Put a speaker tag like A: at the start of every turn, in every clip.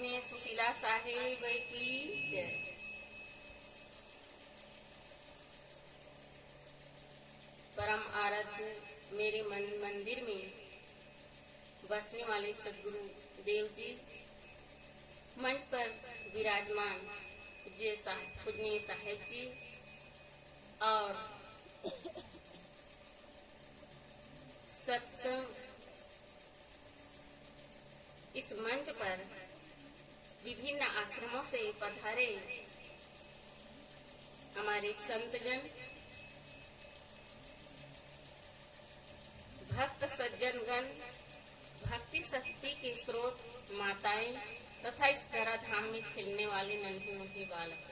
A: पूजनीय सुशीला साहेब की जय। परम आराध्य मेरे मन मंदिर में बसने वाले सदगुरु देव जी, मंच पर विराजमान पूजनीय साहेब जी और सत्संग इस मंच पर विभिन्न आश्रमों से पधारे हमारे संतजन, भक्त सज्जनगण, भक्ति शक्ति के स्रोत माताएं तथा इस धरा धाम में खेलने वाले नन्हे बालक,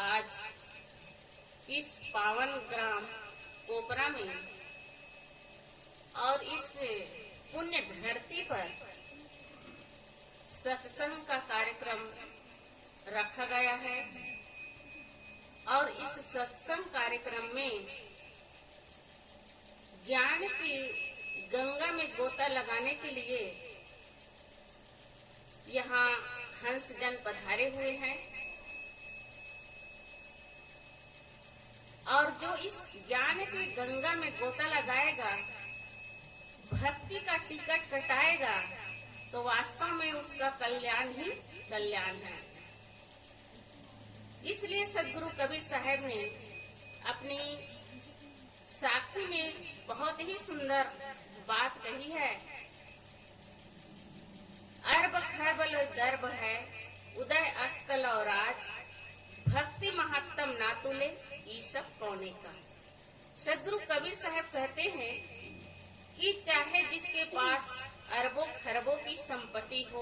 A: आज इस पावन ग्राम कोपरा में और इस पुण्य धरती पर सत्संग का कार्यक्रम रखा गया है और इस सत्संग कार्यक्रम में ज्ञान की गंगा में गोता लगाने के लिए यहाँ हंस जन पधारे हुए हैं और जो इस ज्ञान की गंगा में गोता लगाएगा, भक्ति का टिकट कटाएगा, तो वास्तव में उसका कल्याण ही कल्याण है। इसलिए सदगुरु कबीर साहब ने अपनी साखी में बहुत ही सुंदर बात कही है। अरब खरबल दर्ब है, उदय अस्तल और आज, भक्ति महत्तम ना तुले ईशब पौने का। सदगुरु कबीर साहब कहते हैं कि चाहे जिसके पास अरबों खरबों की संपत्ति हो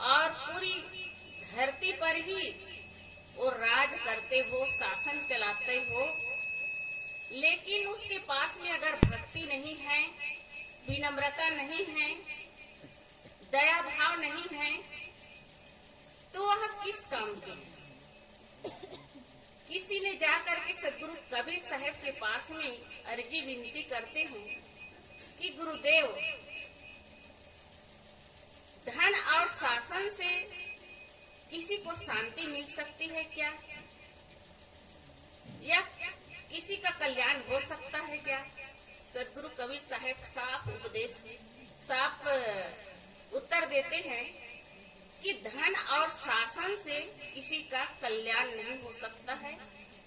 A: और पूरी धरती पर ही वो राज करते हो, शासन चलाते हो, लेकिन उसके पास में अगर भक्ति नहीं है, विनम्रता नहीं है, दया भाव नहीं है, तो वह किस काम के है। किसी ने जाकर के सदगुरु कबीर साहब के पास में अर्जी विनती करते हैं कि गुरुदेव, धन और शासन से किसी को शांति मिल सकती है क्या, या किसी का कल्याण हो सकता है क्या? सदगुरु कबीर साहब साफ उत्तर देते हैं कि धन और शासन से किसी का कल्याण नहीं हो सकता है,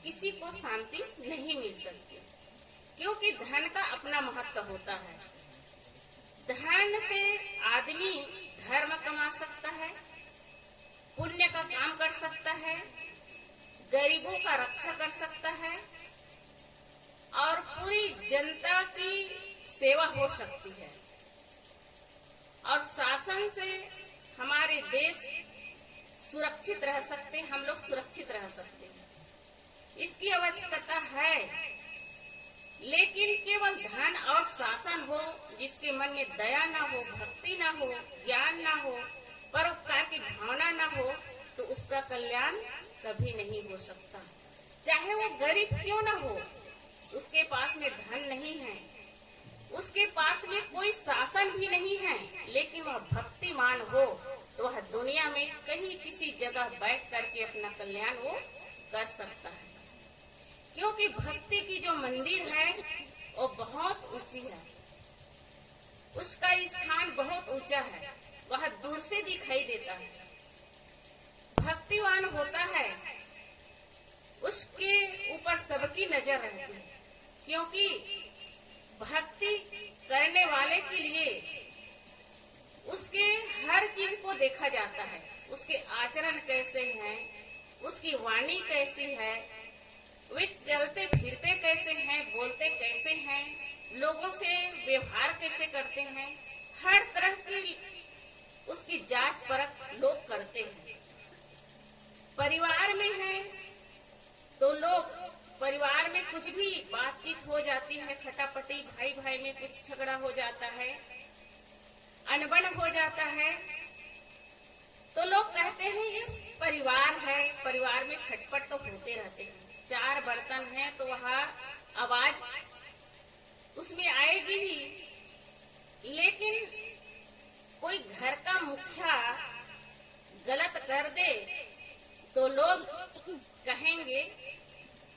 A: किसी को शांति नहीं मिल सकती, क्योंकि धन का अपना महत्व होता है। धन से आदमी धर्म कमा सकता है, पुण्य का काम कर सकता है, गरीबों का रक्षा कर सकता है और पूरी जनता की सेवा हो सकती है। और शासन से हमारे देश सुरक्षित रह सकते हैं, हम लोग सुरक्षित रह सकते हैं, इसकी आवश्यकता है। लेकिन केवल धन और शासन हो, जिसके मन में दया ना हो, भक्ति ना हो, ज्ञान ना हो, परोपकार की भावना ना हो, तो उसका कल्याण कभी नहीं हो सकता। चाहे वो गरीब क्यों ना हो, उसके पास में धन नहीं है, उसके पास में कोई शासन भी नहीं है, लेकिन वह भक्तिमान हो, तो वह दुनिया में कहीं किसी जगह बैठ करके अपना कल्याण वो कर सकता है। क्योंकि भक्ति की जो मंदिर है वो बहुत ऊंची है, उसका स्थान बहुत ऊंचा है, वह दूर से दिखाई देता है। भक्तिवान होता है, उसके ऊपर सबकी नजर रहती है, क्योंकि भक्ति करने वाले के लिए उसके हर चीज को देखा जाता है। उसके आचरण कैसे हैं, उसकी वाणी कैसी है, वे चलते फिरते कैसे हैं, बोलते कैसे हैं, लोगों से व्यवहार कैसे करते हैं, हर तरह की उसकी जांच परख लोग करते हैं। परिवार में है तो लोग परिवार में कुछ भी बातचीत हो जाती है, खटापटी, भाई भाई में कुछ झगड़ा हो जाता है, अनबन हो जाता है, तो लोग कहते हैं ये परिवार है, परिवार में खटपट तो होते रहते हैं। चार बर्तन हैं तो वहाँ आवाज उसमें आएगी ही, लेकिन कोई घर का मुखिया कहेंगे,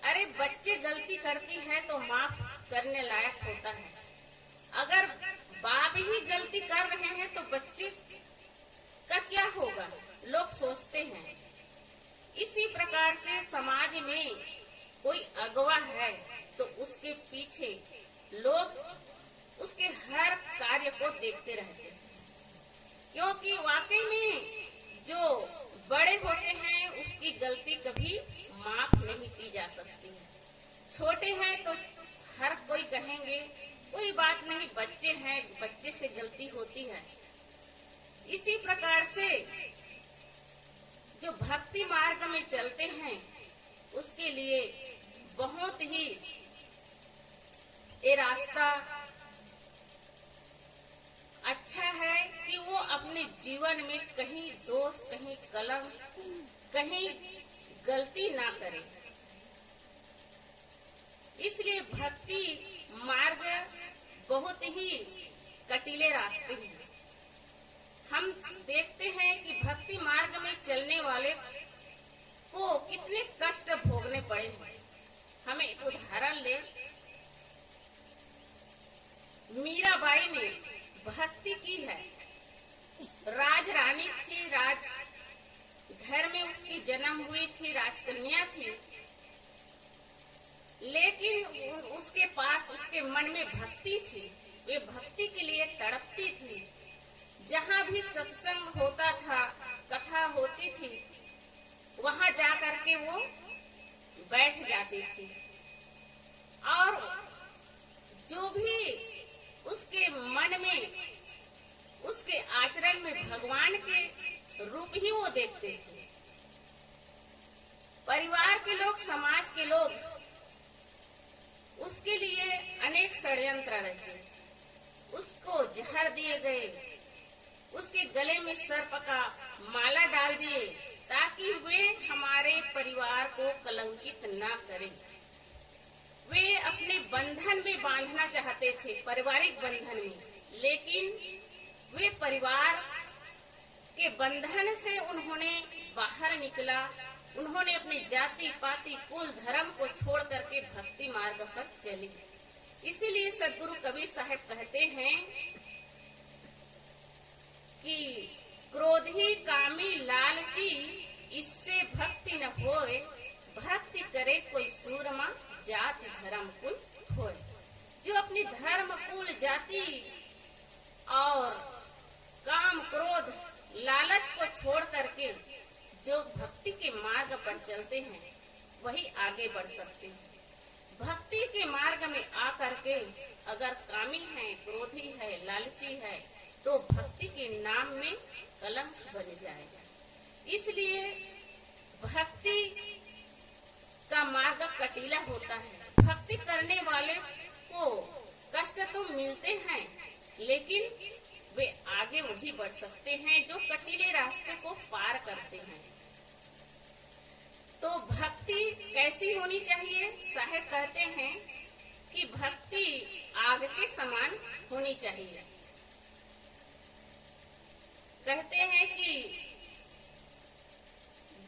A: अरे बच्चे गलती करती है तो माफ करने लायक होता है। अगर बाप ही गलती कर रहे हैं तो बच्चे का क्या होगा, लोग सोचते हैं। इसी प्रकार से समाज में कोई अगवा है तो उसके पीछे लोग उसके हर कार्य को देखते रहते हैं, क्योंकि वाकई में जो बड़े होते हैं उसकी गलती कभी माफ नहीं की जा सकती है। छोटे हैं तो हर कोई कहेंगे कोई बात नहीं, बच्चे हैं, बच्चे से गलती होती है। इसी प्रकार से जो भक्ति मार्ग में चलते हैं उसके लिए बहुत ही ये रास्ता अच्छा है कि वो अपने जीवन में कहीं दोष, कहीं कलंक, कहीं गलती ना करे। इसलिए भक्ति मार्ग बहुत ही कटीले रास्ते हैं। हम देखते हैं कि भक्ति मार्ग में चलने वाले को कितने कष्ट भोगने पड़े हैं। हमें एक उदाहरण ले, मीराबाई ने भक्ति की है। राज रानी थी, राज घर में उसकी जन्म हुई थी, राजकन्या थी, लेकिन उसके पास, उसके मन में भक्ति थी। वे भक्ति के लिए तड़पती थी। जहाँ भी सत्संग होता था, कथा होती थी, वहाँ जा करके वो बैठ जाती थी और जो भी उसके मन में, उसके आचरण में भगवान के रूप ही वो देखते थे। परिवार के लोग, समाज के लोग उसके लिए अनेक षड्यंत्र रचे। उसको जहर दिए गए, उसके गले में सर्प का माला डाल दिए ताकि वे हमारे परिवार को कलंकित ना करें। वे अपने बंधन में बांधना चाहते थे, पारिवारिक बंधन में, लेकिन वे परिवार के बंधन से उन्होंने बाहर निकला। उन्होंने अपनी जाति पाति कुल धर्म को छोड़ करके भक्ति मार्ग पर चले। इसीलिए सदगुरु कबीर साहब कहते हैं कि क्रोधी कामी लालची इससे भक्ति न होए, भक्ति करे कोई सूरमा जाति धर्म कुल होए। जो अपनी धर्म कुल जाति और काम क्रोध लालच को छोड़ करके जो भक्ति के मार्ग पर चलते हैं वही आगे बढ़ सकते हैं। भक्ति के मार्ग में आकर के अगर कामी है, क्रोधी है, लालची है तो भक्ति के नाम में कलंक बन जाएगा। इसलिए भक्ति का मार्ग कटीला होता है। भक्ति करने वाले को कष्ट तो मिलते हैं, लेकिन वे आगे वही बढ़ सकते हैं जो कटीले रास्ते को पार करते हैं। तो भक्ति कैसी होनी चाहिए? साहब कहते हैं कि भक्ति आग के समान होनी चाहिए। कहते हैं कि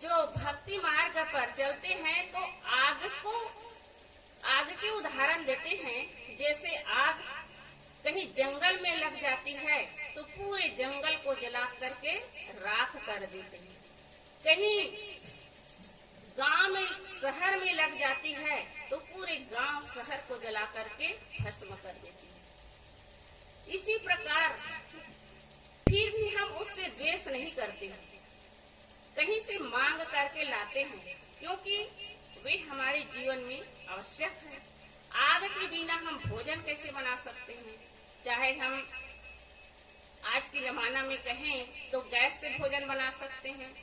A: जो भक्ति मार्ग पर चलते हैं तो आग के उदाहरण देते हैं। जैसे आग कहीं जंगल में लग जाती है तो पूरे जंगल को जला करके राख कर देते हैं। कहीं गांव में, शहर में लग जाती है तो पूरे गांव शहर को जला करके भस्म कर देती है। इसी प्रकार फिर भी हम उससे द्वेष नहीं करते, कहीं से मांग करके लाते हैं, क्योंकि वे हमारे जीवन में आवश्यक है। आग के बिना हम भोजन कैसे बना सकते हैं? चाहे हम आज के जमाना में कहें तो गैस से भोजन बना सकते हैं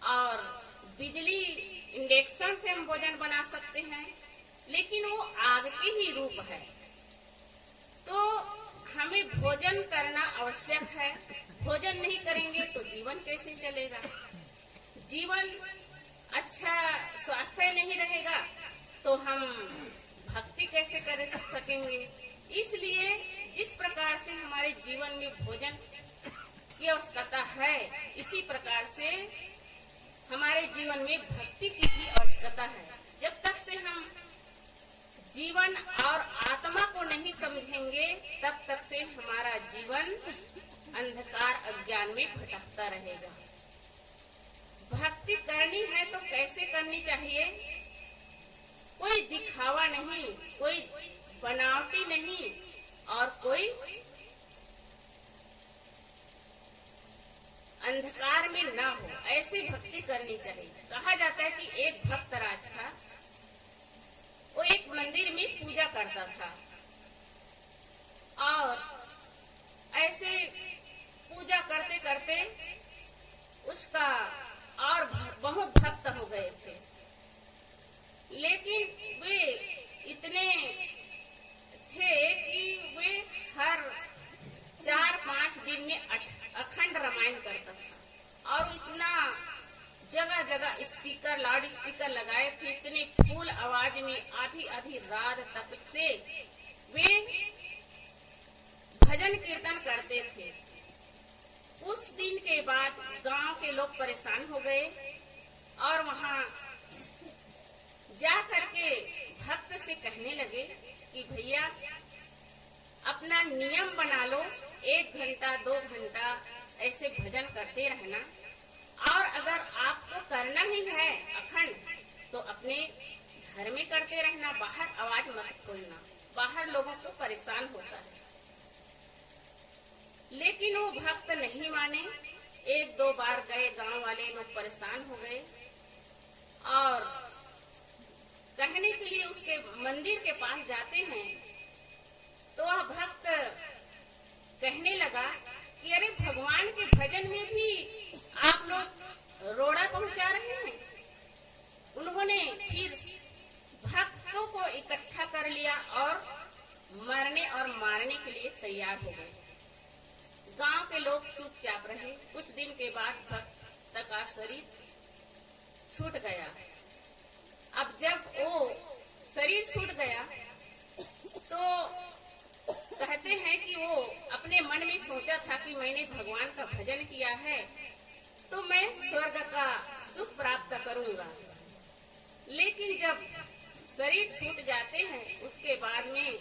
A: और बिजली इंडक्शन से हम भोजन बना सकते हैं, लेकिन वो आग के ही रूप है। तो हमें भोजन करना आवश्यक है। भोजन नहीं करेंगे तो जीवन कैसे चलेगा? जीवन अच्छा, स्वास्थ्य नहीं रहेगा तो हम भक्ति कैसे कर सकेंगे? इसलिए जिस प्रकार से हमारे जीवन में भोजन की आवश्यकता है, इसी प्रकार से हमारे जीवन में भक्ति की भी आवश्यकता है। जब तक से हम जीवन और आत्मा को नहीं समझेंगे तब तक से हमारा जीवन अंधकार अज्ञान में भटकता रहेगा। भक्ति करनी है तो कैसे करनी चाहिए? कोई दिखावा नहीं, कोई बनावटी नहीं और कोई अंधकार में ना हो, ऐसी भक्ति करनी चाहिए। कहा जाता है कि एक भक्त राज था, वो एक मंदिर में पूजा करता था और ऐसे पूजा करते करते उसका और बहुत भक्त हो गए थे। लेकिन वे इतने थे कि वे हर 4-5 दिन में अखंड रामायण करता था और इतना जगह जगह स्पीकर, लाउड स्पीकर लगाए थे, इतने फुल आवाज में आधी आधी रात तक से वे भजन कीर्तन करते थे। कुछ दिन के बाद गांव के लोग परेशान हो गए और वहां जा करके भक्त से कहने लगे कि भैया अपना नियम बना लो, 1 घंटा 2 घंटा ऐसे भजन करते रहना और अगर आपको करना ही है अखंड तो अपने घर में करते रहना, बाहर आवाज मत खोलना, बाहर लोगों को परेशान होता है। लेकिन वो भक्त नहीं माने। 1-2 बार गए, गांव वाले लोग परेशान हो गए और कहने के लिए उसके मंदिर के पास जाते हैं तो वह भक्त कहने लगा कि अरे भगवान के भजन में भी आप लोग रोड़ा पहुंचा रहे हैं। उन्होंने फिर भक्तों को इकट्ठा कर लिया और मरने और मारने के लिए तैयार हो गए। गांव के लोग चुपचाप रहे। कुछ दिन के बाद भक्त का शरीर छूट गया। अब जब वो शरीर छूट गया तो कहते हैं कि वो अपने मन में सोचा था कि मैंने भगवान का भजन किया है तो मैं स्वर्ग का सुख प्राप्त करूंगा। लेकिन जब शरीर छूट जाते हैं उसके बाद में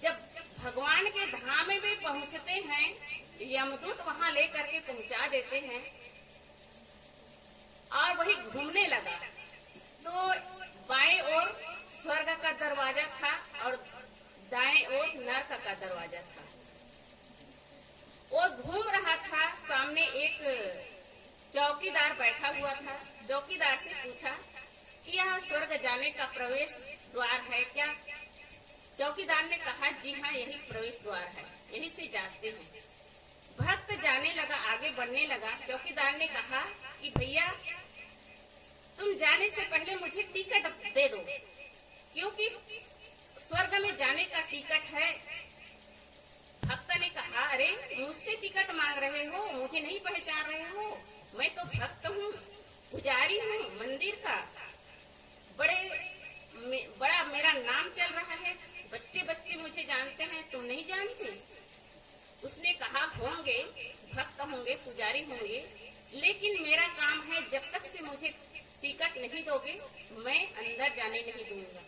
A: जब भगवान के धाम में पहुंचते हैं, यमदूत वहां लेकर के पहुंचा देते हैं और वही घूमने लगा तो बाएं ओर स्वर्ग का दरवाजा था और दाएं ओर नरक का दरवाजा था। वो घूम रहा था, सामने एक चौकीदार बैठा हुआ था। चौकीदार से पूछा कि यह स्वर्ग जाने का प्रवेश द्वार है क्या? चौकीदार ने कहा जी हाँ, यही प्रवेश द्वार है, यही से जाते हैं। भक्त जाने लगा, आगे बढ़ने लगा। चौकीदार ने कहा कि भैया तुम जाने से पहले मुझे टिकट दे दो, क्योंकि स्वर्ग में जाने का टिकट है। भक्त ने कहा अरे मुझसे टिकट मांग रहे हो, मुझे नहीं पहचान रहे हो? मैं तो भक्त हूँ, पुजारी हूँ मंदिर का, बड़ा मेरा नाम चल रहा है, बच्चे बच्चे मुझे जानते हैं, तुम नहीं जानते? उसने कहा होंगे, भक्त होंगे, पुजारी होंगे, लेकिन मेरा काम है जब तक से मुझे टिकट नहीं दोगे मैं अंदर जाने नहीं दूंगा।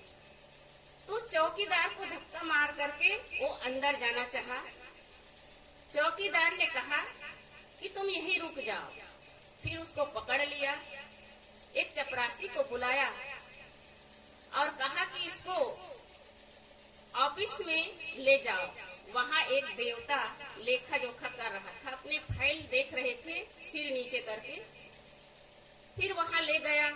A: तो चौकीदार को धक्का मार करके वो अंदर जाना चाहा। चौकीदार ने कहा कि तुम यहीं रुक जाओ। फिर उसको पकड़ लिया, एक चपरासी को बुलाया और कहा कि इसको ऑफिस में ले जाओ। वहाँ एक देवता लेखा जोखा कर रहा था, अपने फाइल देख रहे थे सिर नीचे करके। फिर वहाँ ले गया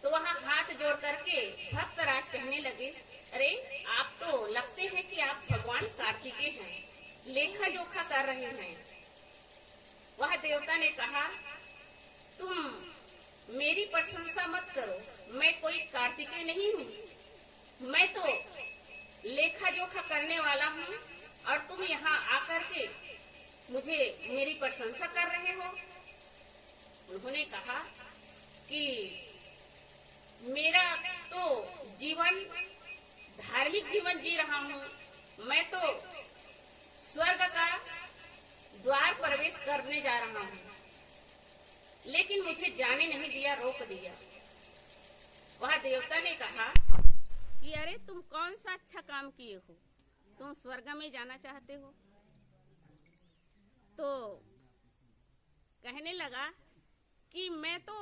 A: तो वहाँ हाथ जोड़ करके भक्तराज कहने लगे अरे आप तो लगते हैं कि आप भगवान कार्तिकेय हैं, लेखा जोखा कर रहे हैं। वह देवता ने कहा तुम मेरी प्रशंसा मत करो, मैं कोई कार्तिकेय नहीं हूँ, मैं तो लेखा जोखा करने वाला हूँ और तुम यहाँ आकर के मुझे मेरी प्रशंसा कर रहे हो। उन्होंने कहा कि मेरा तो जीवन धार्मिक जीवन जी रहा हूँ, मैं तो स्वर्ग का द्वार प्रवेश करने जा रहा हूँ। लेकिन मुझे जाने नहीं दिया, रोक दिया। वह देवता ने कहा कि अरे तुम कौन सा अच्छा काम किए हो, तुम स्वर्ग में जाना चाहते हो? तो कहने लगा कि मैं तो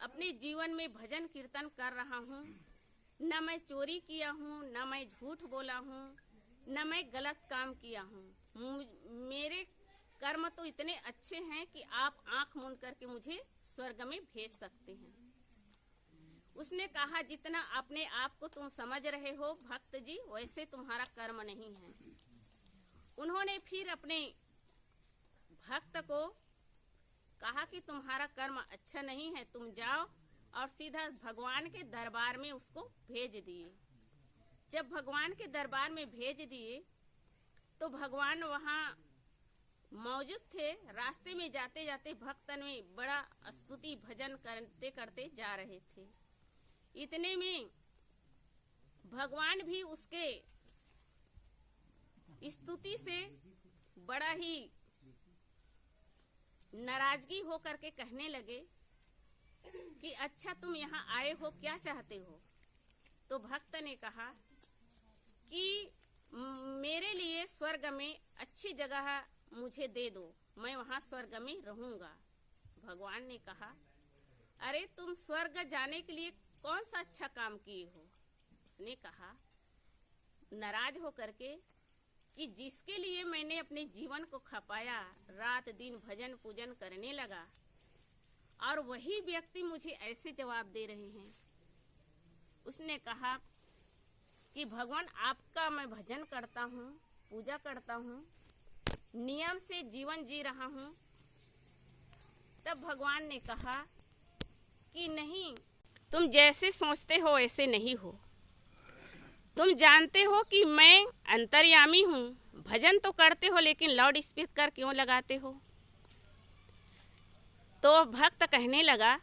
A: अपने जीवन में भजन कीर्तन कर रहा हूँ, न मैं चोरी किया हूँ, न मैं झूठ बोला हूँ, न मैं गलत काम किया हूँ। मेरे कर्म तो इतने अच्छे हैं कि आप आंख मूंद करके मुझे स्वर्ग में भेज सकते हैं। उसने कहा जितना अपने आप को तुम समझ रहे हो भक्त जी, वैसे तुम्हारा कर्म नहीं है। उन्होंने फिर अपने भक्त को कहा कि तुम्हारा कर्म अच्छा नहीं है, तुम जाओ, और सीधा भगवान के दरबार में उसको भेज दिए। जब भगवान के दरबार में भेज दिए तो भगवान वहाँ मौजूद थे। रास्ते में जाते जाते भक्तन में बड़ा स्तुति भजन करते करते जा रहे थे। इतने में भगवान भी उसके स्तुति से बड़ा ही नाराजगी हो करके कहने लगे कि अच्छा तुम यहाँ आए हो, क्या चाहते हो? तो भक्त ने कहा कि मेरे लिए स्वर्ग में अच्छी जगह मुझे दे दो, मैं वहाँ स्वर्ग में रहूंगा। भगवान ने कहा अरे तुम स्वर्ग जाने के लिए कौन सा अच्छा काम किए हो? उसने कहा नाराज हो करके कि जिसके लिए मैंने अपने जीवन को खपाया, रात दिन भजन पूजन करने लगा, और वही व्यक्ति मुझे ऐसे जवाब दे रहे हैं। उसने कहा कि भगवान आपका मैं भजन करता हूँ, पूजा करता हूँ, नियम से जीवन जी रहा हूँ। तब भगवान ने कहा कि नहीं, तुम जैसे सोचते हो ऐसे नहीं हो। तुम जानते हो कि मैं अंतर्यामी हूँ, भजन तो करते हो लेकिन लाउड स्पीकर क्यों लगाते हो? तो भक्त कहने लगा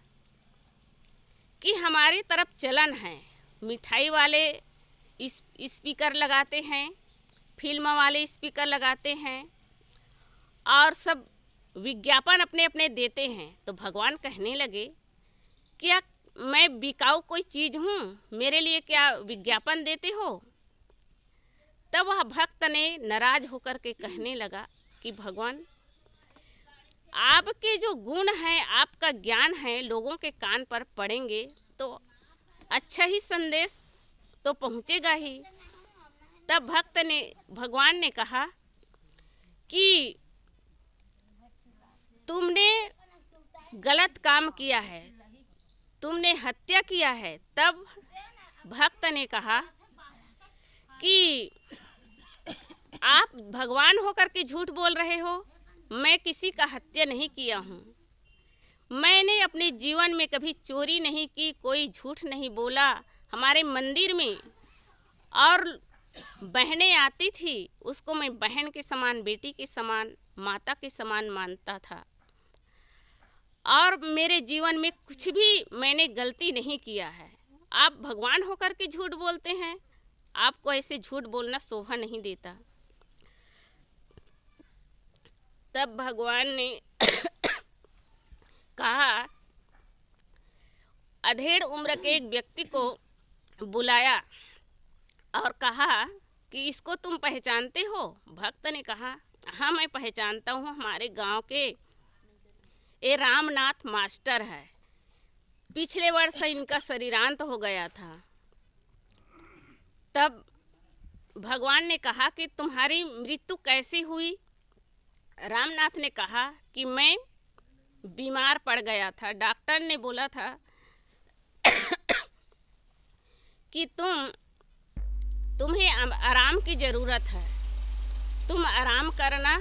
A: कि हमारी तरफ चलन है, मिठाई वाले स्पीकर लगाते हैं, फिल्म वाले स्पीकर लगाते हैं, और सब विज्ञापन अपने अपने देते हैं। तो भगवान कहने लगे क्या मैं बिकाऊ कोई चीज हूँ, मेरे लिए क्या विज्ञापन देते हो? तब वह भक्त ने नाराज होकर के कहने लगा कि भगवान आपके जो गुण हैं, आपका ज्ञान है, लोगों के कान पर पड़ेंगे तो अच्छा ही संदेश तो पहुँचेगा ही। तब भगवान ने कहा कि तुमने गलत काम किया है, तुमने हत्या किया है। तब भक्त ने कहा कि आप भगवान होकर के झूठ बोल रहे हो, मैं किसी का हत्या नहीं किया हूँ। मैंने अपने जीवन में कभी चोरी नहीं की, कोई झूठ नहीं बोला। हमारे मंदिर में और बहनें आती थी, उसको मैं बहन के समान, बेटी के समान, माता के समान मानता था, और मेरे जीवन में कुछ भी मैंने गलती नहीं किया है। आप भगवान होकर के झूठ बोलते हैं, आपको ऐसे झूठ बोलना शोभा नहीं देता। तब भगवान ने कहा, अधेड़ उम्र के एक व्यक्ति को बुलाया और कहा कि इसको तुम पहचानते हो? भक्त ने कहा हाँ मैं पहचानता हूँ, हमारे गांव के ये रामनाथ मास्टर है, पिछले वर्ष इनका शरीरांत हो गया था। तब भगवान ने कहा कि तुम्हारी मृत्यु कैसे हुई? रामनाथ ने कहा कि मैं बीमार पड़ गया था, डॉक्टर ने बोला था कि तुम्हें आराम की ज़रूरत है, तुम आराम करना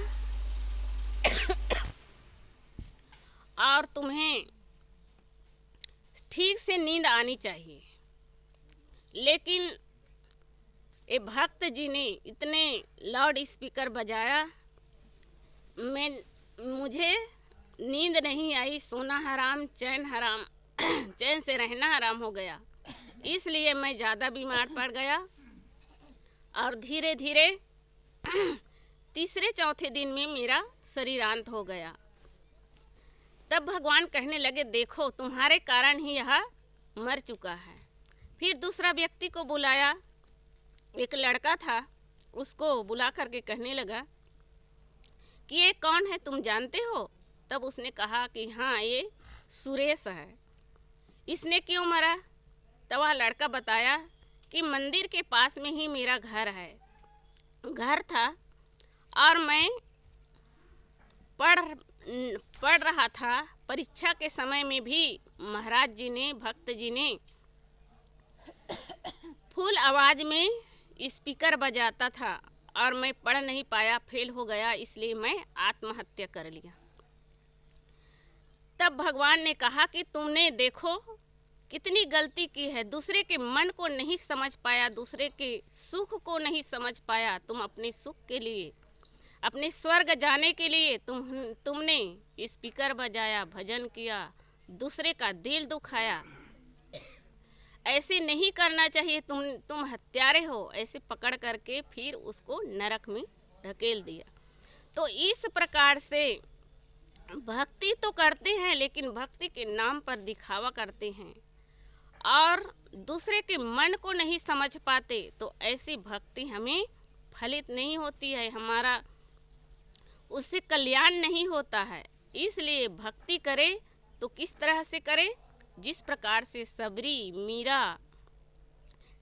A: और तुम्हें ठीक से नींद आनी चाहिए। लेकिन ये भक्त जी ने इतने लाउड स्पीकर बजाया, मुझे नींद नहीं आई, सोना हराम, चैन हराम, चैन से रहना हराम हो गया। इसलिए मैं ज़्यादा बीमार पड़ गया और धीरे धीरे तीसरे चौथे दिन में मेरा शरीरांत हो गया। तब भगवान कहने लगे, देखो तुम्हारे कारण ही यह मर चुका है। फिर दूसरा व्यक्ति को बुलाया, एक लड़का था, उसको बुला करके कहने लगा कि ये कौन है, तुम जानते हो? तब उसने कहा कि हाँ, ये सुरेश है। इसने क्यों मरा? तब वह लड़का बताया कि मंदिर के पास में ही मेरा घर था और मैं पढ़ रहा था। परीक्षा के समय में भी महाराज जी ने, भक्त जी ने फुल आवाज में स्पीकर बजाता था और मैं पढ़ नहीं पाया, फेल हो गया, इसलिए मैं आत्महत्या कर लिया। तब भगवान ने कहा कि तुमने देखो कितनी गलती की है, दूसरे के मन को नहीं समझ पाया, दूसरे के सुख को नहीं समझ पाया। तुम अपने सुख के लिए, अपने स्वर्ग जाने के लिए तुमने स्पीकर बजाया, भजन किया, दूसरे का दिल दुखाया। ऐसे नहीं करना चाहिए, तुम हत्यारे हो। ऐसे पकड़ करके फिर उसको नरक में ढकेल दिया। तो इस प्रकार से भक्ति तो करते हैं, लेकिन भक्ति के नाम पर दिखावा करते हैं और दूसरे के मन को नहीं समझ पाते, तो ऐसी भक्ति हमें फलित नहीं होती है, हमारा उससे कल्याण नहीं होता है। इसलिए भक्ति करें तो किस तरह से करें? जिस प्रकार से सबरी, मीरा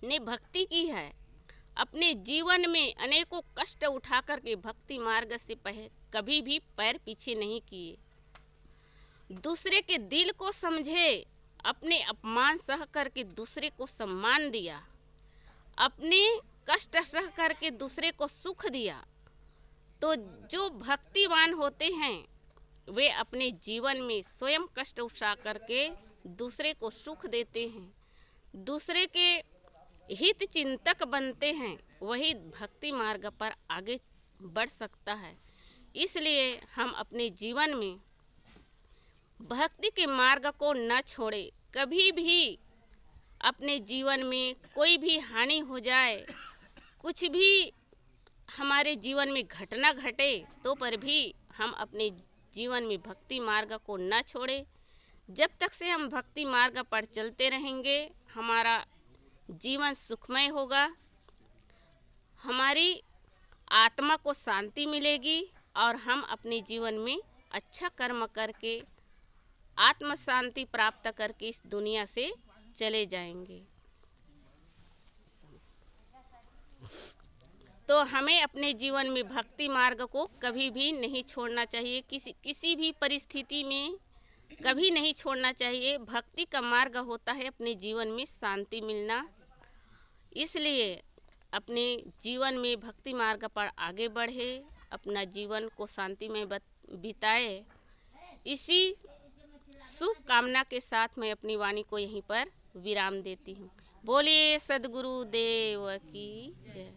A: ने भक्ति की है, अपने जीवन में अनेकों कष्ट उठा करके भक्ति मार्ग से कभी भी पैर पीछे नहीं किए। दूसरे के दिल को समझे, अपने अपमान सह करके दूसरे को सम्मान दिया, अपने कष्ट सह करके दूसरे को सुख दिया। तो जो भक्तिवान होते हैं वे अपने जीवन में स्वयं कष्ट उठा करके दूसरे को सुख देते हैं, दूसरे के हित चिंतक बनते हैं, वही भक्ति मार्ग पर आगे बढ़ सकता है। इसलिए हम अपने जीवन में भक्ति के मार्ग को न छोड़े। कभी भी अपने जीवन में कोई भी हानि हो जाए, कुछ भी हमारे जीवन में घटना घटे, तो पर भी हम अपने जीवन में भक्ति मार्ग को न छोड़े। जब तक से हम भक्ति मार्ग पर चलते रहेंगे, हमारा जीवन सुखमय होगा, हमारी आत्मा को शांति मिलेगी और हम अपने जीवन में अच्छा कर्म करके आत्म शांति प्राप्त करके इस दुनिया से चले जाएंगे। तो हमें अपने जीवन में भक्ति मार्ग को कभी भी नहीं छोड़ना चाहिए, किसी भी परिस्थिति में कभी नहीं छोड़ना चाहिए। भक्ति का मार्ग होता है अपने जीवन में शांति मिलना। इसलिए अपने जीवन में भक्ति मार्ग पर आगे बढ़े, अपना जीवन को शांति में बिताए। इसी शुभ कामना के साथ मैं अपनी वाणी को यहीं पर विराम देती हूँ। बोलिए सद्गुरु देव की जय।